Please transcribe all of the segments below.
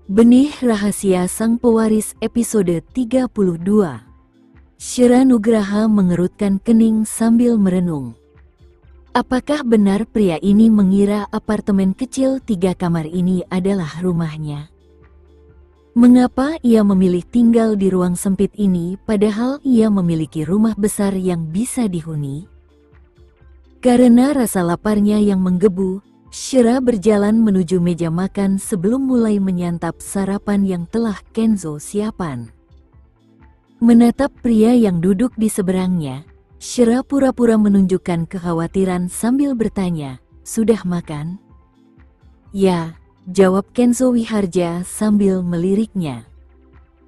Benih Rahasia Sang Pewaris episode 32. Syira Nugraha mengerutkan kening sambil merenung. Apakah benar pria ini mengira apartemen kecil 3 kamar ini adalah rumahnya? Mengapa ia memilih tinggal di ruang sempit ini padahal ia memiliki rumah besar yang bisa dihuni? Karena rasa laparnya yang menggebu, Syira berjalan menuju meja makan sebelum mulai menyantap sarapan yang telah Kenzo siapkan. Menatap pria yang duduk di seberangnya, Syira pura-pura menunjukkan kekhawatiran sambil bertanya, "Sudah makan?" "Ya," jawab Kenzo Wiharja sambil meliriknya.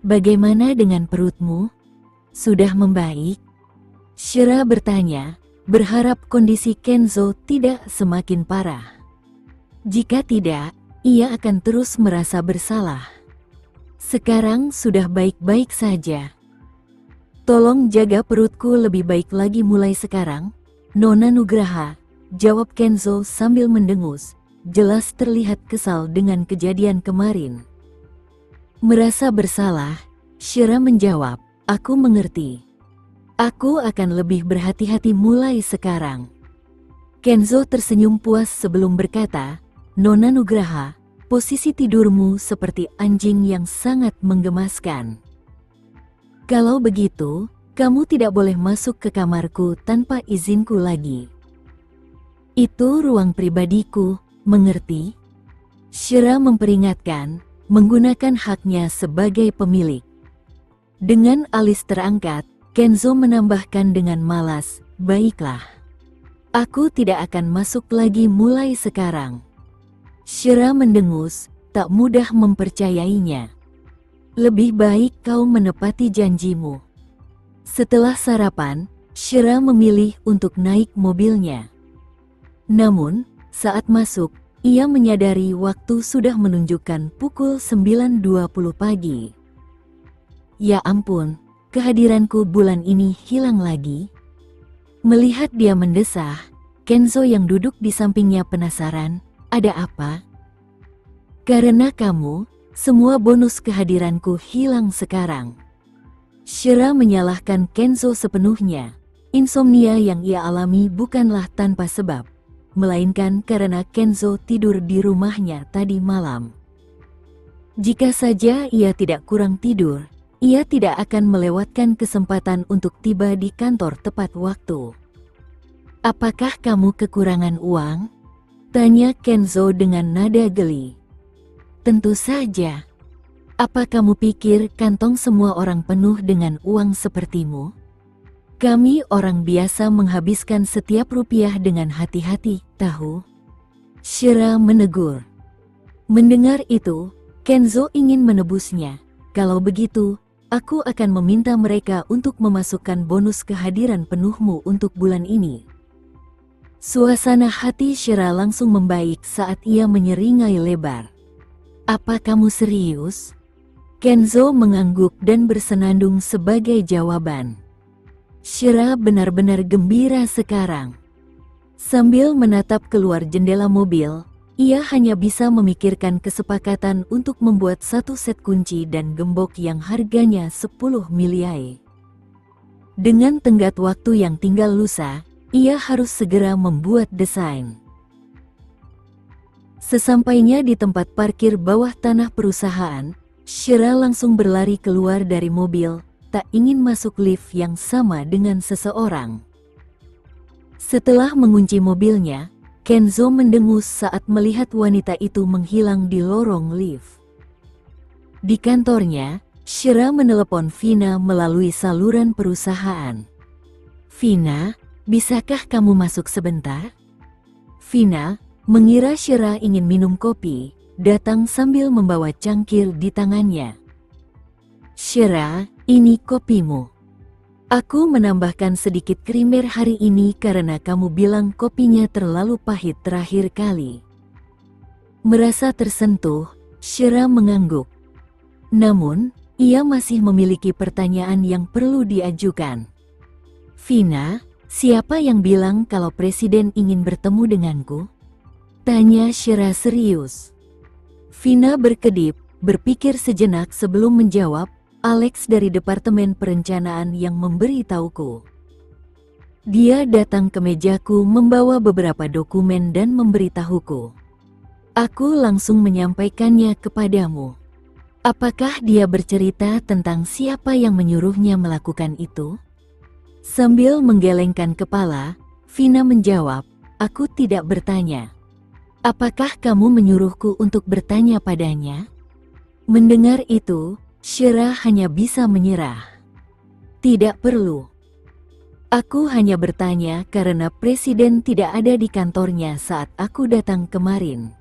"Bagaimana dengan perutmu? Sudah membaik?" Syira bertanya, berharap kondisi Kenzo tidak semakin parah. Jika tidak, ia akan terus merasa bersalah. Sekarang sudah baik-baik saja. "Tolong jaga perutku lebih baik lagi mulai sekarang, Nona Nugraha," jawab Kenzo sambil mendengus, jelas terlihat kesal dengan kejadian kemarin. Merasa bersalah, Syira menjawab, "Aku mengerti. Aku akan lebih berhati-hati mulai sekarang." Kenzo tersenyum puas sebelum berkata, "Nona Nugraha, posisi tidurmu seperti anjing yang sangat menggemaskan. Kalau begitu, kamu tidak boleh masuk ke kamarku tanpa izinku lagi. Itu ruang pribadiku, mengerti?" Syira memperingatkan, menggunakan haknya sebagai pemilik. Dengan alis terangkat, Kenzo menambahkan dengan malas, "Baiklah. Aku tidak akan masuk lagi mulai sekarang." Syira mendengus, tak mudah mempercayainya. "Lebih baik kau menepati janjimu." Setelah sarapan, Syira memilih untuk naik mobilnya. Namun, saat masuk, ia menyadari waktu sudah menunjukkan pukul 9.20 pagi. "Ya ampun, kehadiranku bulan ini hilang lagi." Melihat dia mendesah, Kenzo yang duduk di sampingnya penasaran, "Ada apa?" "Karena kamu, semua bonus kehadiranku hilang sekarang." Syira menyalahkan Kenzo sepenuhnya. Insomnia yang ia alami bukanlah tanpa sebab, melainkan karena Kenzo tidur di rumahnya tadi malam. Jika saja ia tidak kurang tidur, ia tidak akan melewatkan kesempatan untuk tiba di kantor tepat waktu. "Apakah kamu kekurangan uang?" tanya Kenzo dengan nada geli. "Tentu saja. Apa kamu pikir kantong semua orang penuh dengan uang sepertimu? Kami orang biasa menghabiskan setiap rupiah dengan hati-hati, tahu?" Syira menegur. Mendengar itu, Kenzo ingin menebusnya. "Kalau begitu, aku akan meminta mereka untuk memasukkan bonus kehadiran penuhmu untuk bulan ini." Suasana hati Syira langsung membaik saat ia menyeringai lebar. "Apa kamu serius?" Kenzo mengangguk dan bersenandung sebagai jawaban. Syira benar-benar gembira sekarang. Sambil menatap keluar jendela mobil, ia hanya bisa memikirkan kesepakatan untuk membuat satu set kunci dan gembok yang harganya 10 miliar. Dengan tenggat waktu yang tinggal lusa, ia harus segera membuat desain. Sesampainya di tempat parkir bawah tanah perusahaan, Syira langsung berlari keluar dari mobil, tak ingin masuk lift yang sama dengan seseorang. Setelah mengunci mobilnya, Kenzo mendengus saat melihat wanita itu menghilang di lorong lift. Di kantornya, Syira menelepon Vina melalui saluran perusahaan. "Vina, bisakah kamu masuk sebentar?" Vina, mengira Syira ingin minum kopi, datang sambil membawa cangkir di tangannya. "Syira, ini kopimu. Aku menambahkan sedikit krimer hari ini karena kamu bilang kopinya terlalu pahit terakhir kali." Merasa tersentuh, Syira mengangguk. Namun, ia masih memiliki pertanyaan yang perlu diajukan. "Vina, siapa yang bilang kalau presiden ingin bertemu denganku?" tanya Syira serius. Vina berkedip, berpikir sejenak sebelum menjawab, Alex dari Departemen Perencanaan yang memberitahuku. Dia datang ke mejaku membawa beberapa dokumen dan memberitahuku. Aku langsung menyampaikannya kepadamu. Apakah dia bercerita tentang siapa yang menyuruhnya melakukan itu? Sambil menggelengkan kepala, Vina menjawab, aku tidak bertanya. Apakah kamu menyuruhku untuk bertanya padanya? Mendengar itu, Shira hanya bisa menyerah. Tidak perlu. Aku hanya bertanya karena presiden tidak ada di kantornya saat aku datang kemarin.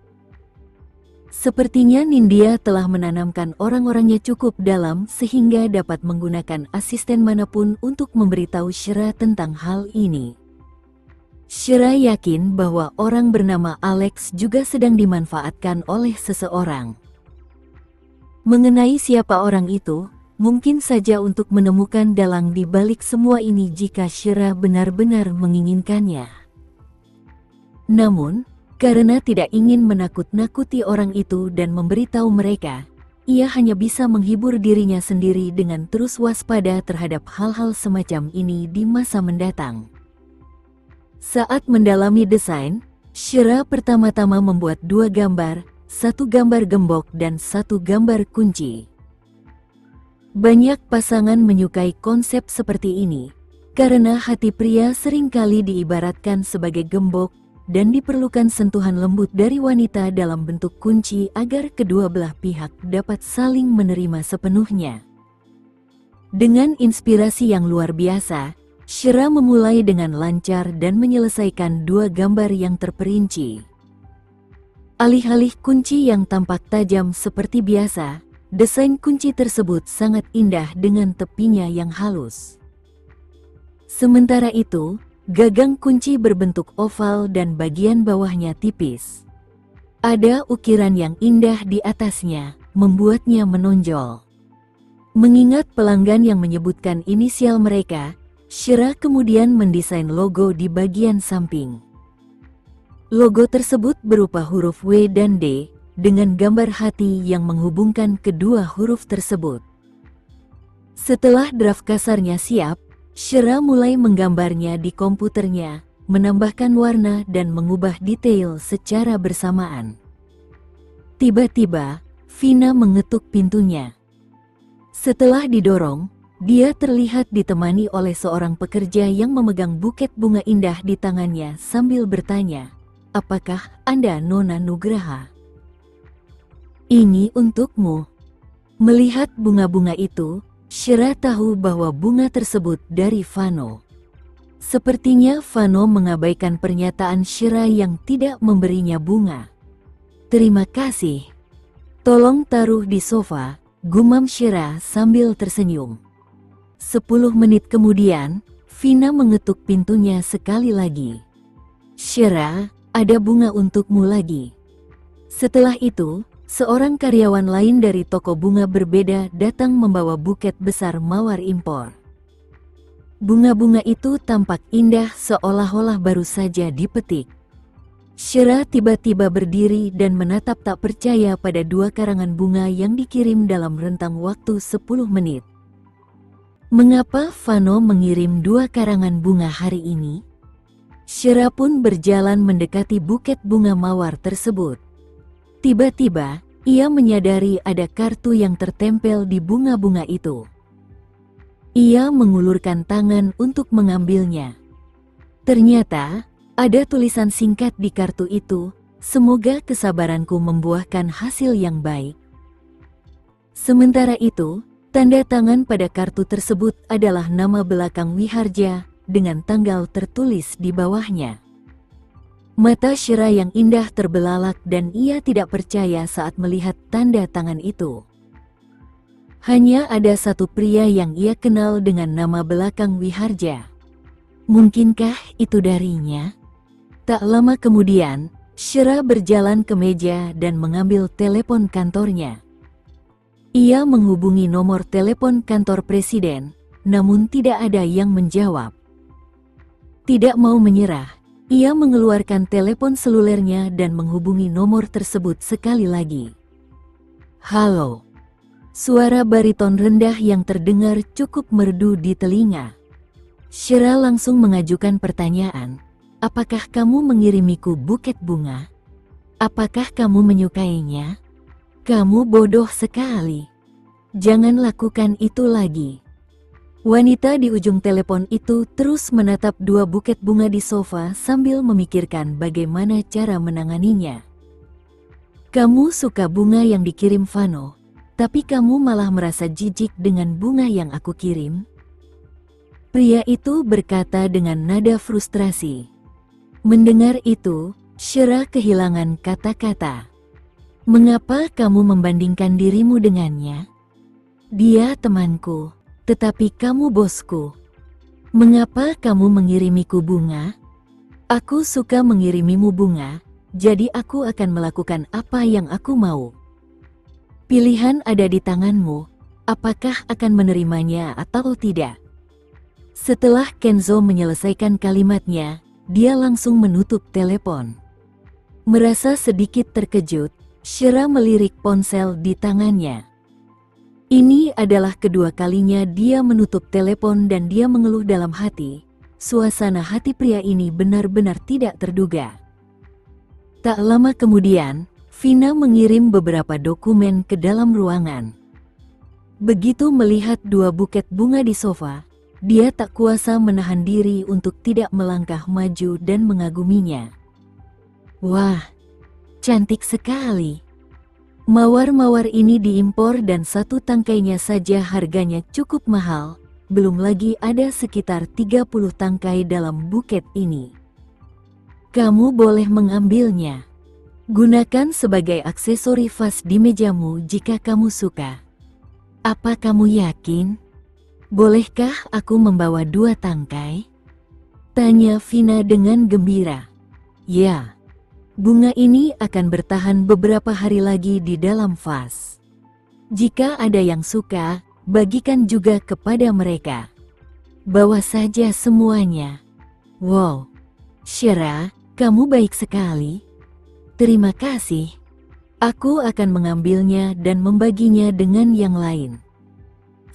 Sepertinya Nindya telah menanamkan orang-orangnya cukup dalam sehingga dapat menggunakan asisten manapun untuk memberitahu Shira tentang hal ini. Shira yakin bahwa orang bernama Alex juga sedang dimanfaatkan oleh seseorang. Mengenai siapa orang itu, mungkin saja untuk menemukan dalang di balik semua ini jika Shira benar-benar menginginkannya. Namun, karena tidak ingin menakut-nakuti orang itu dan memberitahu mereka, ia hanya bisa menghibur dirinya sendiri dengan terus waspada terhadap hal-hal semacam ini di masa mendatang. Saat mendalami desain, Shira pertama-tama membuat 2 gambar, 1 gambar gembok dan 1 gambar kunci. Banyak pasangan menyukai konsep seperti ini, karena hati pria seringkali diibaratkan sebagai gembok dan diperlukan sentuhan lembut dari wanita dalam bentuk kunci agar kedua belah pihak dapat saling menerima sepenuhnya. Dengan inspirasi yang luar biasa, Shira memulai dengan lancar dan menyelesaikan 2 gambar yang terperinci. Alih-alih kunci yang tampak tajam seperti biasa, desain kunci tersebut sangat indah dengan tepinya yang halus. Sementara itu, gagang kunci berbentuk oval dan bagian bawahnya tipis. Ada ukiran yang indah di atasnya, membuatnya menonjol. Mengingat pelanggan yang menyebutkan inisial mereka, Shira kemudian mendesain logo di bagian samping. Logo tersebut berupa huruf W dan D, dengan gambar hati yang menghubungkan kedua huruf tersebut. Setelah draft kasarnya siap, Shira mulai menggambarnya di komputernya, menambahkan warna dan mengubah detail secara bersamaan. Tiba-tiba, Vina mengetuk pintunya. Setelah didorong, dia terlihat ditemani oleh seorang pekerja yang memegang buket bunga indah di tangannya sambil bertanya, "Apakah Anda Nona Nugraha?" "Ini untukmu." Melihat bunga-bunga itu, Shira tahu bahwa bunga tersebut dari Vano. Sepertinya Vano mengabaikan pernyataan Shira yang tidak memberinya bunga. "Terima kasih. Tolong taruh di sofa," gumam Shira sambil tersenyum. 10 menit kemudian, Vina mengetuk pintunya sekali lagi. "Shira, ada bunga untukmu lagi." Setelah itu, seorang karyawan lain dari toko bunga berbeda datang membawa buket besar mawar impor. Bunga-bunga itu tampak indah seolah-olah baru saja dipetik. Shira tiba-tiba berdiri dan menatap tak percaya pada 2 karangan bunga yang dikirim dalam rentang waktu 10 menit. Mengapa Vano mengirim 2 karangan bunga hari ini? Shira pun berjalan mendekati buket bunga mawar tersebut. Tiba-tiba, ia menyadari ada kartu yang tertempel di bunga-bunga itu. Ia mengulurkan tangan untuk mengambilnya. Ternyata, ada tulisan singkat di kartu itu, "Semoga kesabaranku membuahkan hasil yang baik." Sementara itu, tanda tangan pada kartu tersebut adalah nama belakang Wiharja, dengan tanggal tertulis di bawahnya. Mata Shira yang indah terbelalak dan ia tidak percaya saat melihat tanda tangan itu. Hanya ada satu pria yang ia kenal dengan nama belakang Wiharja. Mungkinkah itu darinya? Tak lama kemudian, Shira berjalan ke meja dan mengambil telepon kantornya. Ia menghubungi nomor telepon kantor presiden, namun tidak ada yang menjawab. Tidak mau menyerah, ia mengeluarkan telepon selulernya dan menghubungi nomor tersebut sekali lagi. Halo. Suara bariton rendah yang terdengar cukup merdu di telinga. Shira langsung mengajukan pertanyaan, apakah kamu mengirimiku buket bunga? Apakah kamu menyukainya? Kamu bodoh sekali. Jangan lakukan itu lagi. Wanita di ujung telepon itu terus menatap dua buket bunga di sofa sambil memikirkan bagaimana cara menanganinya. Kamu suka bunga yang dikirim Vano, tapi kamu malah merasa jijik dengan bunga yang aku kirim? Pria itu berkata dengan nada frustrasi. Mendengar itu, Shira kehilangan kata-kata. Mengapa kamu membandingkan dirimu dengannya? Dia temanku, tetapi kamu bosku. Mengapa kamu mengirimiku bunga? Aku suka mengirimimu bunga, jadi aku akan melakukan apa yang aku mau. Pilihan ada di tanganmu, apakah akan menerimanya atau tidak. Setelah Kenzo menyelesaikan kalimatnya, dia langsung menutup telepon. Merasa sedikit terkejut, Shira melirik ponsel di tangannya. Ini adalah kedua kalinya dia menutup telepon dan dia mengeluh dalam hati. Suasana hati pria ini benar-benar tidak terduga. Tak lama kemudian, Vina mengirim beberapa dokumen ke dalam ruangan. Begitu melihat dua buket bunga di sofa, dia tak kuasa menahan diri untuk tidak melangkah maju dan mengaguminya. Wah, cantik sekali. Mawar-mawar ini diimpor dan satu tangkainya saja harganya cukup mahal, belum lagi ada sekitar 30 tangkai dalam buket ini. Kamu boleh mengambilnya. Gunakan sebagai aksesori vas di mejamu jika kamu suka. Apa kamu yakin? Bolehkah aku membawa 2 tangkai? Tanya Vina dengan gembira. Ya, bunga ini akan bertahan beberapa hari lagi di dalam vas. Jika ada yang suka, bagikan juga kepada mereka. Bawa saja semuanya. Wow, Shira, kamu baik sekali. Terima kasih. Aku akan mengambilnya dan membaginya dengan yang lain.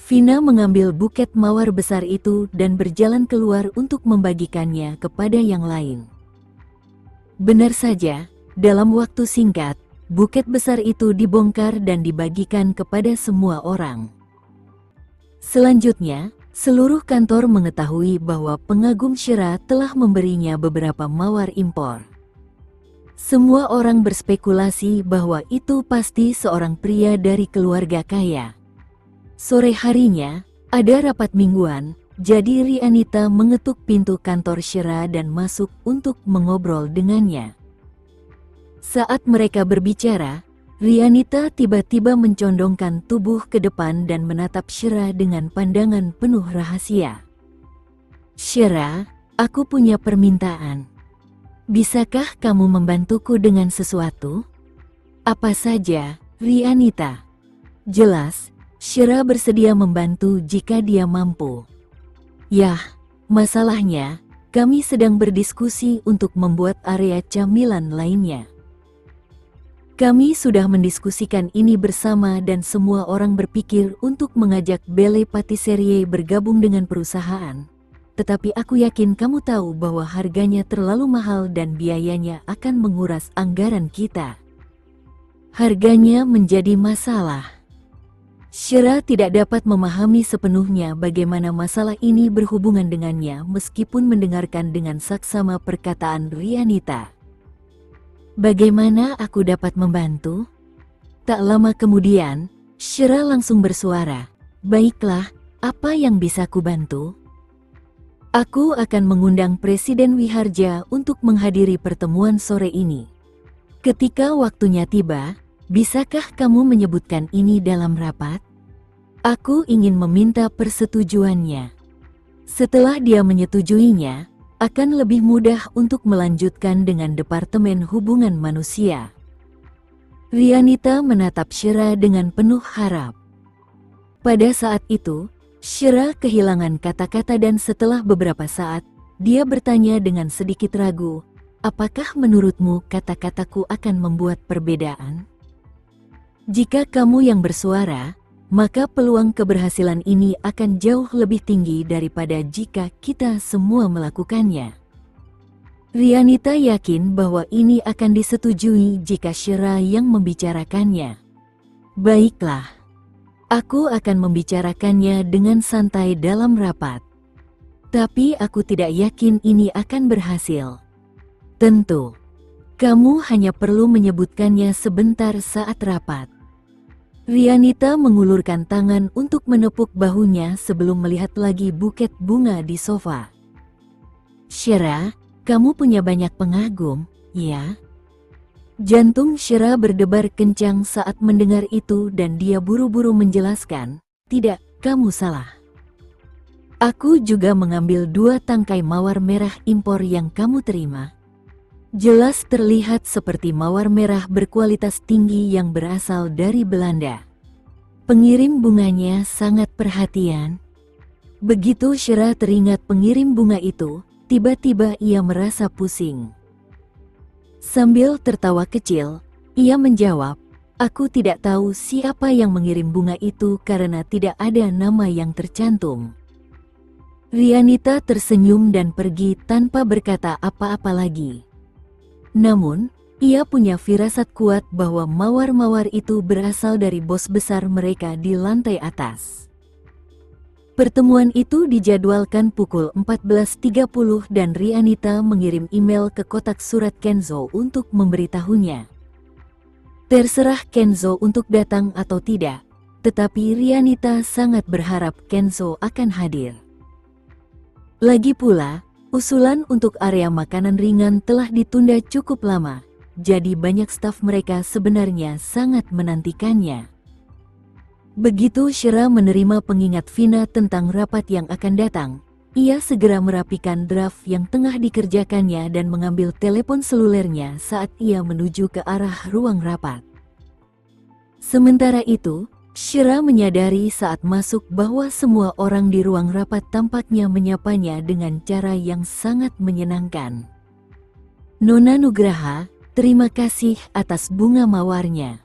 Vina mengambil buket mawar besar itu dan berjalan keluar untuk membagikannya kepada yang lain. Benar saja, dalam waktu singkat, buket besar itu dibongkar dan dibagikan kepada semua orang. Selanjutnya, seluruh kantor mengetahui bahwa pengagum Shira telah memberinya beberapa mawar impor. Semua orang berspekulasi bahwa itu pasti seorang pria dari keluarga kaya. Sore harinya, ada rapat mingguan, jadi Rianita mengetuk pintu kantor Shira dan masuk untuk mengobrol dengannya. Saat mereka berbicara, Rianita tiba-tiba mencondongkan tubuh ke depan dan menatap Shira dengan pandangan penuh rahasia. Shira, aku punya permintaan. Bisakah kamu membantuku dengan sesuatu? Apa saja, Rianita? Jelas, Shira bersedia membantu jika dia mampu. Yah, masalahnya, kami sedang berdiskusi untuk membuat area camilan lainnya. Kami sudah mendiskusikan ini bersama dan semua orang berpikir untuk mengajak Belle Patisserie bergabung dengan perusahaan. Tetapi aku yakin kamu tahu bahwa harganya terlalu mahal dan biayanya akan menguras anggaran kita. Harganya menjadi masalah. Shira tidak dapat memahami sepenuhnya bagaimana masalah ini berhubungan dengannya meskipun mendengarkan dengan saksama perkataan Rianita. Bagaimana aku dapat membantu? Tak lama kemudian, Shira langsung bersuara, baiklah, apa yang bisa ku bantu? Aku akan mengundang Presiden Wiharja untuk menghadiri pertemuan sore ini. Ketika waktunya tiba, bisakah kamu menyebutkan ini dalam rapat? Aku ingin meminta persetujuannya. Setelah dia menyetujuinya, akan lebih mudah untuk melanjutkan dengan Departemen Hubungan Manusia. Rianita menatap Shira dengan penuh harap. Pada saat itu, Shira kehilangan kata-kata dan setelah beberapa saat, dia bertanya dengan sedikit ragu, apakah menurutmu kata-kataku akan membuat perbedaan? Jika kamu yang bersuara, maka peluang keberhasilan ini akan jauh lebih tinggi daripada jika kita semua melakukannya. Rianita yakin bahwa ini akan disetujui jika Shira yang membicarakannya. Baiklah, aku akan membicarakannya dengan santai dalam rapat. Tapi aku tidak yakin ini akan berhasil. Tentu, kamu hanya perlu menyebutkannya sebentar saat rapat. Rianita mengulurkan tangan untuk menepuk bahunya sebelum melihat lagi buket bunga di sofa. Shira, kamu punya banyak pengagum, ya? Jantung Shira berdebar kencang saat mendengar itu dan dia buru-buru menjelaskan, tidak, kamu salah. Aku juga mengambil 2 tangkai mawar merah impor yang kamu terima. Jelas terlihat seperti mawar merah berkualitas tinggi yang berasal dari Belanda. Pengirim bunganya sangat perhatian. Begitu Shira teringat pengirim bunga itu, tiba-tiba ia merasa pusing. Sambil tertawa kecil, ia menjawab, aku tidak tahu siapa yang mengirim bunga itu karena tidak ada nama yang tercantum. Rianita tersenyum dan pergi tanpa berkata apa-apa lagi. Namun, ia punya firasat kuat bahwa mawar-mawar itu berasal dari bos besar mereka di lantai atas. Pertemuan itu dijadwalkan pukul 14.30 dan Rianita mengirim email ke kotak surat Kenzo untuk memberitahunya. Terserah Kenzo untuk datang atau tidak, tetapi Rianita sangat berharap Kenzo akan hadir. Lagi pula, usulan untuk area makanan ringan telah ditunda cukup lama, jadi banyak staf mereka sebenarnya sangat menantikannya. Begitu Shira menerima pengingat Vina tentang rapat yang akan datang, ia segera merapikan draft yang tengah dikerjakannya dan mengambil telepon selulernya saat ia menuju ke arah ruang rapat. Sementara itu, Shira menyadari saat masuk bahwa semua orang di ruang rapat tampaknya menyapanya dengan cara yang sangat menyenangkan. Nona Nugraha, terima kasih atas bunga mawarnya.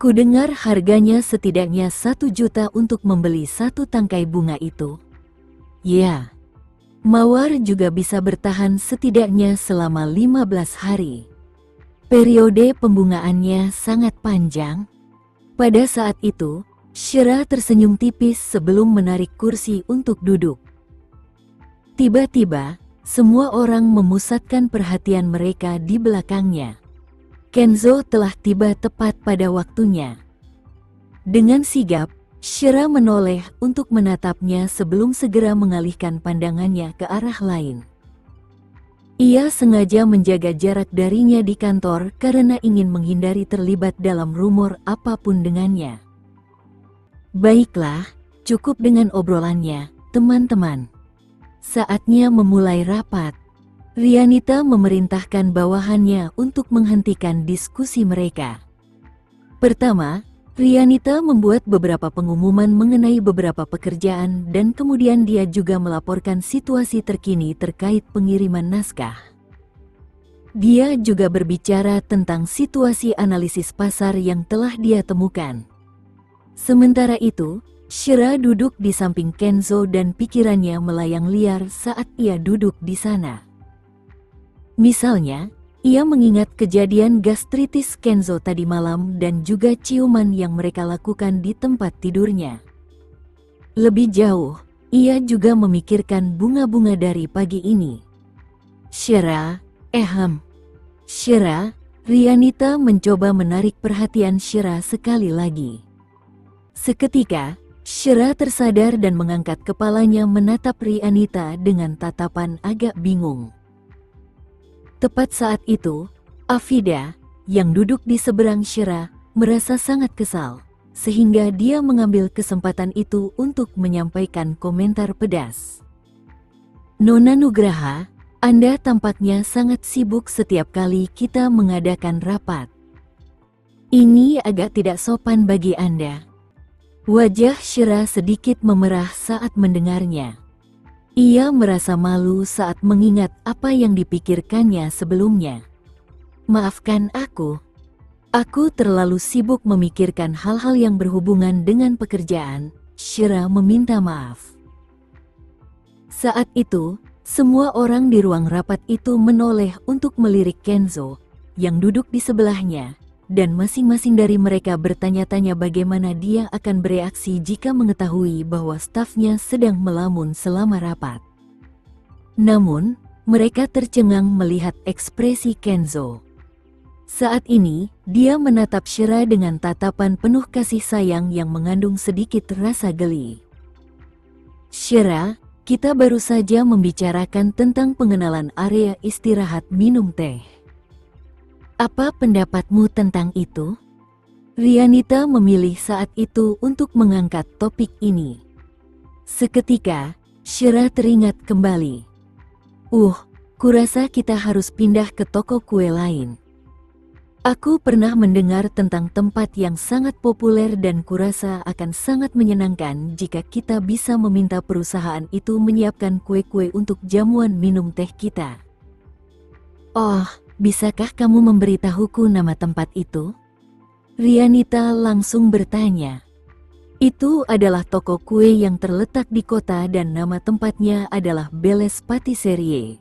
Kudengar harganya setidaknya 1 juta untuk membeli 1 tangkai bunga itu. Ya, mawar juga bisa bertahan setidaknya selama 15 hari. Periode pembungaannya sangat panjang. Pada saat itu, Shira tersenyum tipis sebelum menarik kursi untuk duduk. Tiba-tiba, semua orang memusatkan perhatian mereka di belakangnya. Kenzo telah tiba tepat pada waktunya. Dengan sigap, Shira menoleh untuk menatapnya sebelum segera mengalihkan pandangannya ke arah lain. Ia sengaja menjaga jarak darinya di kantor karena ingin menghindari terlibat dalam rumor apapun dengannya. Baiklah, cukup dengan obrolannya, teman-teman. Saatnya memulai rapat. Rianita memerintahkan bawahannya untuk menghentikan diskusi mereka. Pertama, Rianita membuat beberapa pengumuman mengenai beberapa pekerjaan dan kemudian dia juga melaporkan situasi terkini terkait pengiriman naskah. Dia juga berbicara tentang situasi analisis pasar yang telah dia temukan. Sementara itu, Shira duduk di samping Kenzo dan pikirannya melayang liar saat ia duduk di sana. Misalnya, ia mengingat kejadian gastritis Kenzo tadi malam dan juga ciuman yang mereka lakukan di tempat tidurnya. Lebih jauh, ia juga memikirkan bunga-bunga dari pagi ini. Shira, Rianita mencoba menarik perhatian Shira sekali lagi. Seketika, Shira tersadar dan mengangkat kepalanya menatap Rianita dengan tatapan agak bingung. Tepat saat itu, Afida, yang duduk di seberang Shira, merasa sangat kesal, sehingga dia mengambil kesempatan itu untuk menyampaikan komentar pedas. Nona Nugraha, Anda tampaknya sangat sibuk setiap kali kita mengadakan rapat. Ini agak tidak sopan bagi Anda. Wajah Shira sedikit memerah saat mendengarnya. Ia merasa malu saat mengingat apa yang dipikirkannya sebelumnya. Maafkan aku. Aku terlalu sibuk memikirkan hal-hal yang berhubungan dengan pekerjaan. Shira meminta maaf. Saat itu, semua orang di ruang rapat itu menoleh untuk melirik Kenzo, yang duduk di sebelahnya, dan masing-masing dari mereka bertanya-tanya bagaimana dia akan bereaksi jika mengetahui bahwa stafnya sedang melamun selama rapat. Namun, mereka tercengang melihat ekspresi Kenzo. Saat ini, dia menatap Shira dengan tatapan penuh kasih sayang yang mengandung sedikit rasa geli. Shira, kita baru saja membicarakan tentang pengenalan area istirahat minum teh. Apa pendapatmu tentang itu? Rianita memilih saat itu untuk mengangkat topik ini. Seketika, Shira teringat kembali. Kurasa kita harus pindah ke toko kue lain. Aku pernah mendengar tentang tempat yang sangat populer dan kurasa akan sangat menyenangkan jika kita bisa meminta perusahaan itu menyiapkan kue-kue untuk jamuan minum teh kita. Oh, bisakah kamu memberitahuku nama tempat itu? Rianita langsung bertanya. Itu adalah toko kue yang terletak di kota dan nama tempatnya adalah Belles Patisserie.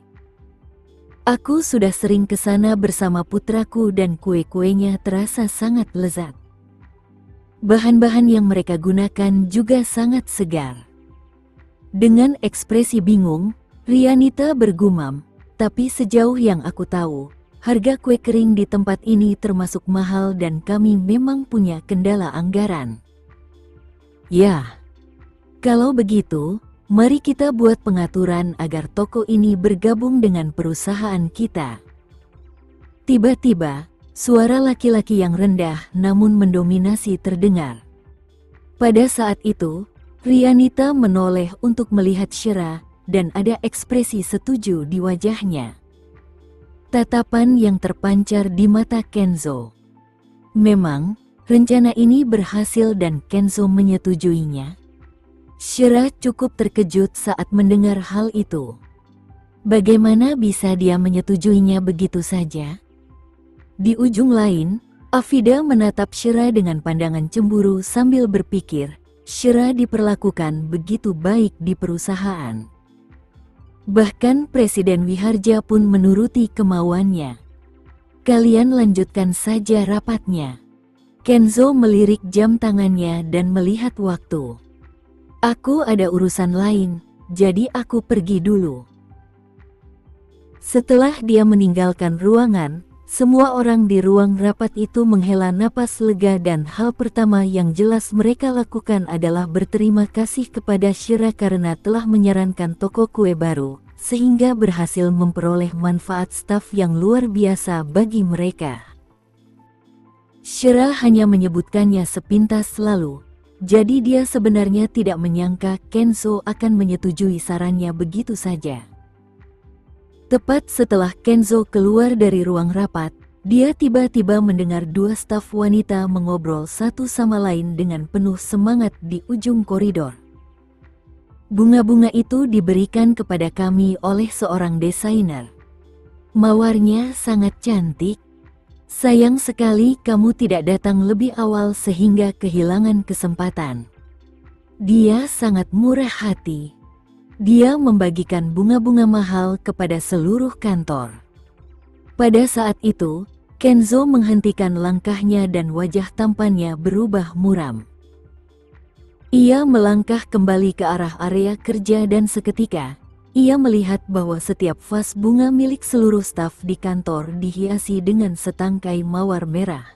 Aku sudah sering ke sana bersama putraku dan kue-kuenya terasa sangat lezat. Bahan-bahan yang mereka gunakan juga sangat segar. Dengan ekspresi bingung, Rianita bergumam, tapi sejauh yang aku tahu, harga kue kering di tempat ini termasuk mahal dan kami memang punya kendala anggaran. Ya, kalau begitu, mari kita buat pengaturan agar toko ini bergabung dengan perusahaan kita. Tiba-tiba, suara laki-laki yang rendah namun mendominasi terdengar. Pada saat itu, Rianita menoleh untuk melihat Shira dan ada ekspresi setuju di wajahnya. Tatapan yang terpancar di mata Kenzo. Memang, rencana ini berhasil dan Kenzo menyetujuinya. Shira cukup terkejut saat mendengar hal itu. Bagaimana bisa dia menyetujuinya begitu saja? Di ujung lain, Afida menatap Shira dengan pandangan cemburu sambil berpikir, Shira diperlakukan begitu baik di perusahaan. Bahkan Presiden Wiharja pun menuruti kemauannya. Kalian lanjutkan saja rapatnya. Kenzo melirik jam tangannya dan melihat waktu. Aku ada urusan lain, jadi aku pergi dulu. Setelah dia meninggalkan ruangan, semua orang di ruang rapat itu menghela napas lega dan hal pertama yang jelas mereka lakukan adalah berterima kasih kepada Shira karena telah menyarankan toko kue baru, sehingga berhasil memperoleh manfaat staf yang luar biasa bagi mereka. Shira hanya menyebutkannya sepintas lalu. Jadi dia sebenarnya tidak menyangka Kenzo akan menyetujui sarannya begitu saja. Tepat setelah Kenzo keluar dari ruang rapat, dia tiba-tiba mendengar dua staf wanita mengobrol satu sama lain dengan penuh semangat di ujung koridor. Bunga-bunga itu diberikan kepada kami oleh seorang desainer. Mawarnya sangat cantik. Sayang sekali kamu tidak datang lebih awal sehingga kehilangan kesempatan. Dia sangat murah hati. Dia membagikan bunga-bunga mahal kepada seluruh kantor. Pada saat itu, Kenzo menghentikan langkahnya dan wajah tampannya berubah muram. Ia melangkah kembali ke arah area kerja dan seketika, ia melihat bahwa setiap vas bunga milik seluruh staf di kantor dihiasi dengan setangkai mawar merah.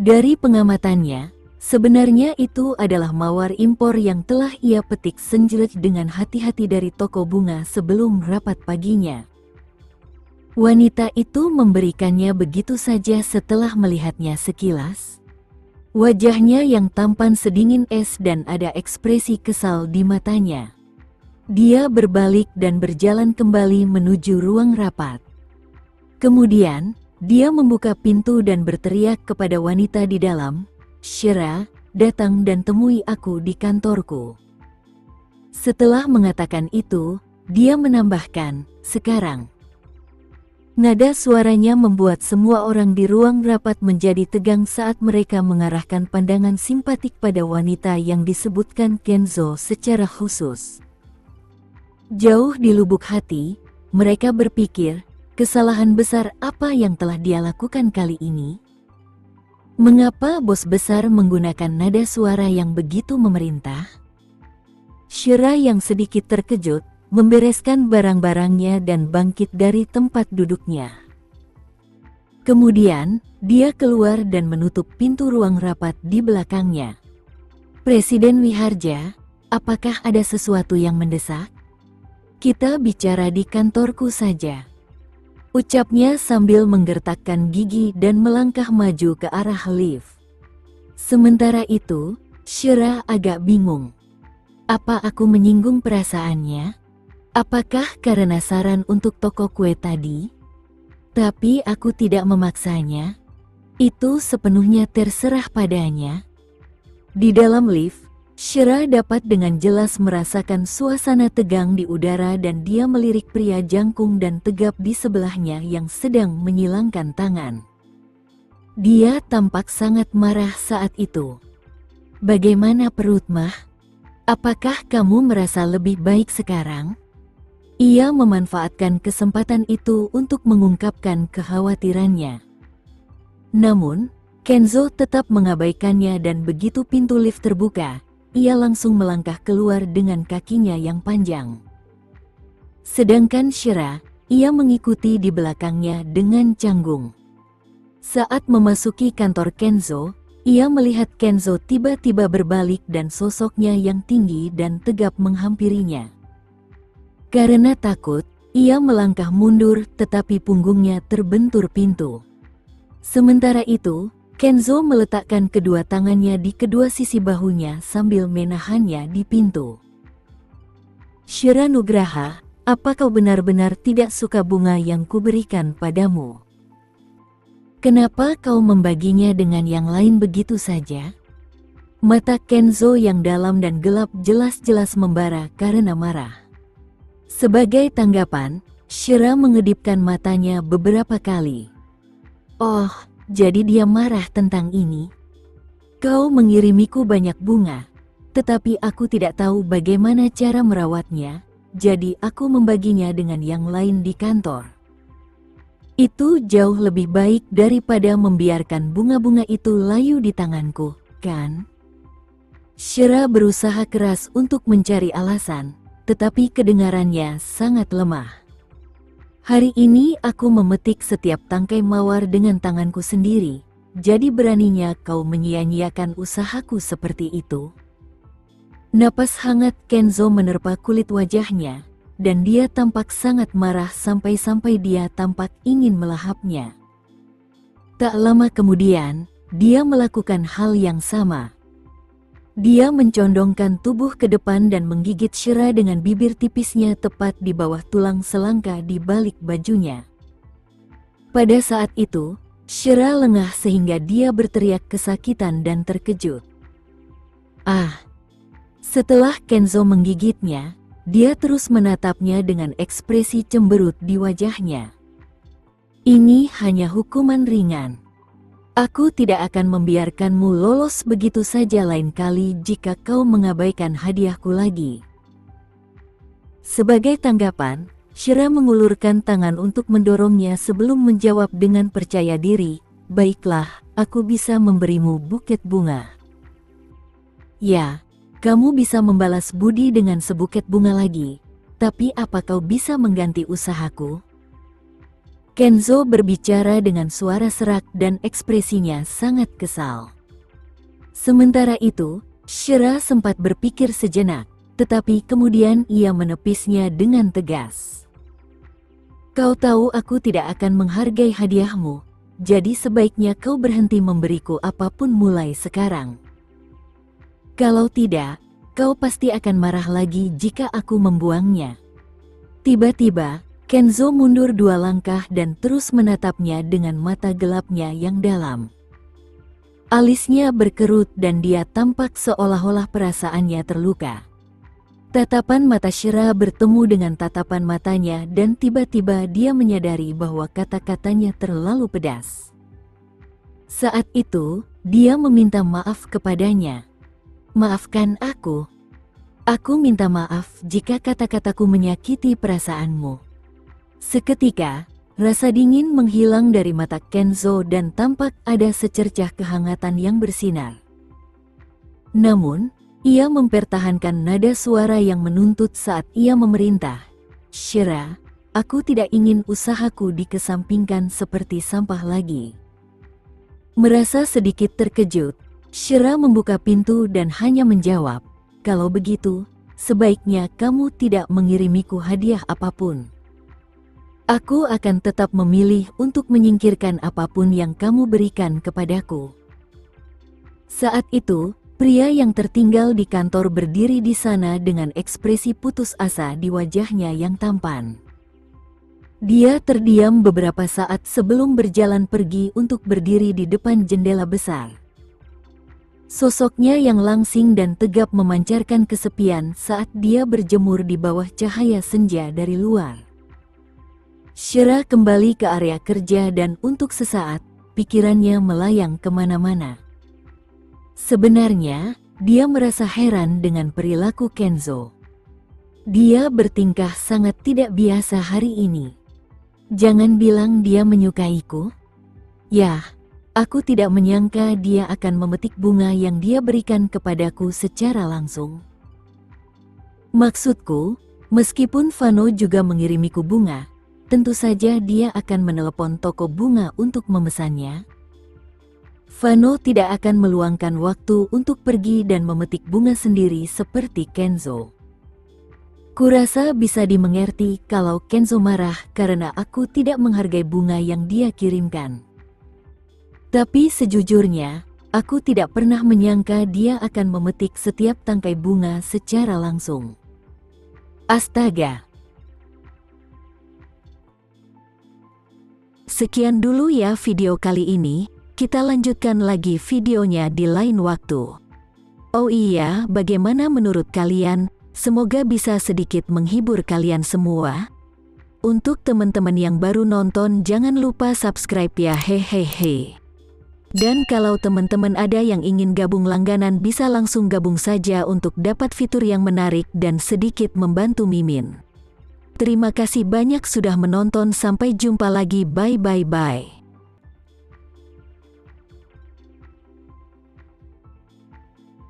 Dari pengamatannya, sebenarnya itu adalah mawar impor yang telah ia petik senjlet dengan hati-hati dari toko bunga sebelum rapat paginya. Wanita itu memberikannya begitu saja setelah melihatnya sekilas. Wajahnya yang tampan sedingin es dan ada ekspresi kesal di matanya. Dia berbalik dan berjalan kembali menuju ruang rapat. Kemudian, dia membuka pintu dan berteriak kepada wanita di dalam, Shira, datang dan temui aku di kantorku. Setelah mengatakan itu, dia menambahkan, sekarang. Nada suaranya membuat semua orang di ruang rapat menjadi tegang saat mereka mengarahkan pandangan simpatik pada wanita yang disebutkan Kenzo secara khusus. Jauh di lubuk hati, mereka berpikir, kesalahan besar apa yang telah dia lakukan kali ini? Mengapa bos besar menggunakan nada suara yang begitu memerintah? Shira yang sedikit terkejut, membereskan barang-barangnya dan bangkit dari tempat duduknya. Kemudian, dia keluar dan menutup pintu ruang rapat di belakangnya. Presiden Wiharja, apakah ada sesuatu yang mendesak? Kita bicara di kantorku saja. Ucapnya sambil menggertakkan gigi dan melangkah maju ke arah lift. Sementara itu, Shira agak bingung. Apa aku menyinggung perasaannya? Apakah karena saran untuk toko kue tadi? Tapi aku tidak memaksanya. Itu sepenuhnya terserah padanya. Di dalam lift, Shira dapat dengan jelas merasakan suasana tegang di udara dan dia melirik pria jangkung dan tegap di sebelahnya yang sedang menyilangkan tangan. Dia tampak sangat marah saat itu. Bagaimana perut mah? Apakah kamu merasa lebih baik sekarang? Ia memanfaatkan kesempatan itu untuk mengungkapkan kekhawatirannya. Namun, Kenzo tetap mengabaikannya dan begitu pintu lift terbuka, ia langsung melangkah keluar dengan kakinya yang panjang. Sedangkan Shira, ia mengikuti di belakangnya dengan canggung. Saat memasuki kantor Kenzo, ia melihat Kenzo tiba-tiba berbalik dan sosoknya yang tinggi dan tegap menghampirinya. Karena takut, ia melangkah mundur tetapi punggungnya terbentur pintu. Sementara itu, Kenzo meletakkan kedua tangannya di kedua sisi bahunya sambil menahannya di pintu. Shira Nugraha, apa kau benar-benar tidak suka bunga yang kuberikan padamu? Kenapa kau membaginya dengan yang lain begitu saja? Mata Kenzo yang dalam dan gelap jelas-jelas membara karena marah. Sebagai tanggapan, Shira mengedipkan matanya beberapa kali. Oh, jadi dia marah tentang ini. Kau mengirimiku banyak bunga, tetapi aku tidak tahu bagaimana cara merawatnya, jadi aku membaginya dengan yang lain di kantor. Itu jauh lebih baik daripada membiarkan bunga-bunga itu layu di tanganku, kan? Shira berusaha keras untuk mencari alasan, tetapi kedengarannya sangat lemah. Hari ini aku memetik setiap tangkai mawar dengan tanganku sendiri, jadi beraninya kau menyia-nyiakan usahaku seperti itu? Napas hangat Kenzo menerpa kulit wajahnya, dan dia tampak sangat marah sampai-sampai dia tampak ingin melahapnya. Tak lama kemudian, dia melakukan hal yang sama. Dia mencondongkan tubuh ke depan dan menggigit Shira dengan bibir tipisnya tepat di bawah tulang selangka di balik bajunya. Pada saat itu, Shira lengah sehingga dia berteriak kesakitan dan terkejut. Ah! Setelah Kenzo menggigitnya, dia terus menatapnya dengan ekspresi cemberut di wajahnya. Ini hanya hukuman ringan. Aku tidak akan membiarkanmu lolos begitu saja lain kali jika kau mengabaikan hadiahku lagi. Sebagai tanggapan, Shira mengulurkan tangan untuk mendorongnya sebelum menjawab dengan percaya diri, baiklah, aku bisa memberimu buket bunga. Ya. Kamu bisa membalas budi dengan sebuket bunga lagi, tapi apa kau bisa mengganti usahaku? Kenzo berbicara dengan suara serak dan ekspresinya sangat kesal. Sementara itu, Shira sempat berpikir sejenak, tetapi kemudian ia menepisnya dengan tegas. Kau tahu aku tidak akan menghargai hadiahmu, jadi sebaiknya kau berhenti memberiku apapun mulai sekarang. Kalau tidak, kau pasti akan marah lagi jika aku membuangnya. Tiba-tiba, Kenzo mundur 2 langkah dan terus menatapnya dengan mata gelapnya yang dalam. Alisnya berkerut dan dia tampak seolah-olah perasaannya terluka. Tatapan mata Shira bertemu dengan tatapan matanya dan tiba-tiba dia menyadari bahwa kata-katanya terlalu pedas. Saat itu, dia meminta maaf kepadanya. "Maafkan aku. Aku minta maaf jika kata-kataku menyakiti perasaanmu." Seketika, rasa dingin menghilang dari mata Kenzo dan tampak ada secercah kehangatan yang bersinar. Namun, ia mempertahankan nada suara yang menuntut saat ia memerintah. "Shira, aku tidak ingin usahaku dikesampingkan seperti sampah lagi." Merasa sedikit terkejut, Shira membuka pintu dan hanya menjawab, "Kalau begitu, sebaiknya kamu tidak mengirimiku hadiah apapun. Aku akan tetap memilih untuk menyingkirkan apapun yang kamu berikan kepadaku." Saat itu, pria yang tertinggal di kantor berdiri di sana dengan ekspresi putus asa di wajahnya yang tampan. Dia terdiam beberapa saat sebelum berjalan pergi untuk berdiri di depan jendela besar. Sosoknya yang langsing dan tegap memancarkan kesepian saat dia berjemur di bawah cahaya senja dari luar. Shira kembali ke area kerja dan untuk sesaat, pikirannya melayang kemana-mana. Sebenarnya, dia merasa heran dengan perilaku Kenzo. Dia bertingkah sangat tidak biasa hari ini. Jangan bilang dia menyukaiku. Yah, aku tidak menyangka dia akan memetik bunga yang dia berikan kepadaku secara langsung. Maksudku, meskipun Vano juga mengirimiku bunga, tentu saja dia akan menelepon toko bunga untuk memesannya. Vano tidak akan meluangkan waktu untuk pergi dan memetik bunga sendiri seperti Kenzo. Kurasa bisa dimengerti kalau Kenzo marah karena aku tidak menghargai bunga yang dia kirimkan. Tapi sejujurnya, aku tidak pernah menyangka dia akan memetik setiap tangkai bunga secara langsung. Astaga! Sekian dulu ya video kali ini. Kita lanjutkan lagi videonya di lain waktu. Oh iya, bagaimana menurut kalian? Semoga bisa sedikit menghibur kalian semua. Untuk teman-teman yang baru nonton, jangan lupa subscribe ya, hehehe. Dan kalau teman-teman ada yang ingin gabung langganan, bisa langsung gabung saja untuk dapat fitur yang menarik dan sedikit membantu Mimin. Terima kasih banyak sudah menonton, sampai jumpa lagi, bye.